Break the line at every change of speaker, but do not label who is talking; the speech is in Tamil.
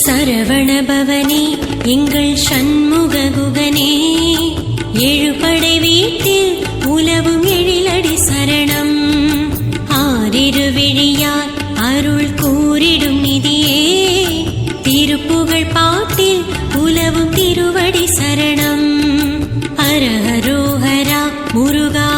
சரவணபவனே எங்கள் சண்முககுகனே, எழுபடை வீட்டில் உலவும் எழிலடி சரணம். ஆரிருவிழியார் அருள் கூறிடும் நிதியே, திருப்புகழ் பாட்டில் உலவும் திருவடி சரணம். ஹர ஹரோஹரா முருகா